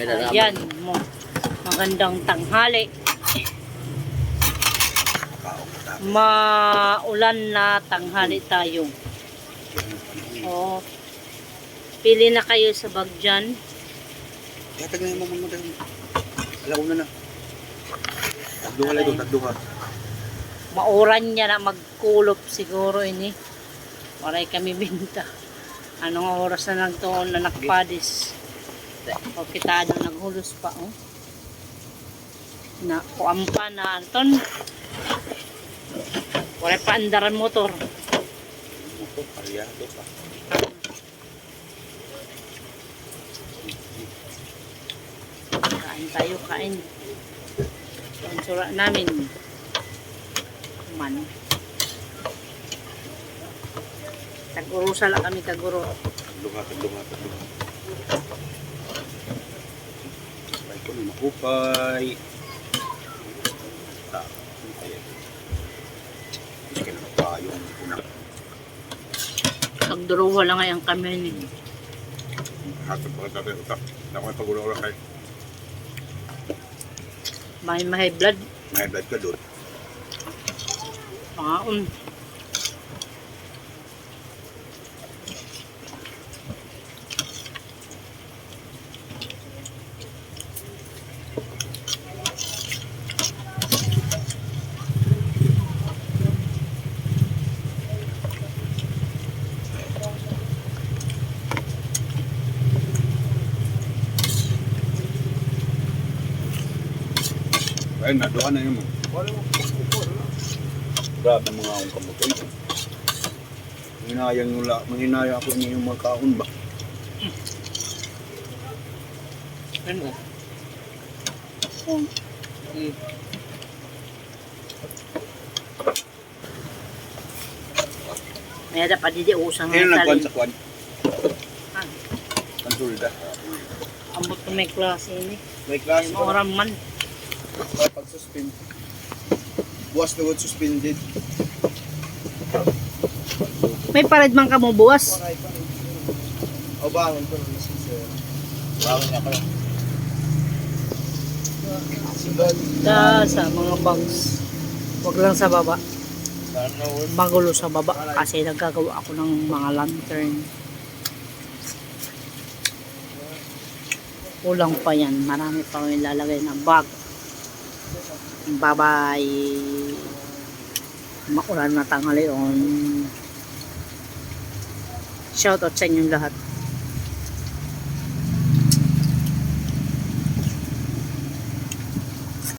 Ayan mo. Magandang tanghali. Maulan na tanghali tayo. Oh. Pili na kayo sa bag dyan. Tag na yung mamamagal. Alauna na. Tagduha lang ito, tagduha. Mauran niya na magkulop siguro ini. Paray kami binta. Anong oras na nagtuon na nakpadis. O kita na naghulos pa. Oh. Na kuampa na Anton. Paray pa andaran motor. Motor, paryado pa. Kain tayo, kain. Ang sura namin. Man. Taguro sala kami, taguro. Tagduha. Ay ko na makupay. Tagduruha lang ay ang kami. Hasap pa ka tayo. Ako may pag-ulaw kay. May high blood. May blood ka doon. Pangaon. Ay, naduha na yun mo. Grabe mga akong kamutoy. Manginaya ako niyo yung mga kaon ba? Ano? May ada pa didi usang Kaya nagkuhan sa kuhan? Ah, Kansulda. ambot ko may klase ini. May klase Mga oram man. Pag-suspend. Buwas na wood suspended. May pared man ka mo buwas. O bangon ko na si sir. Bangon ako lang. Sa mga bags. Huwag lang sa baba. Magulo sa baba kasi nagagawa ako ng mga lantern. Kulang pa yan. Marami pa kami lalagay ng bag. Bye-bye. Maulan na tanghali on. Shoutout sa inyong lahat.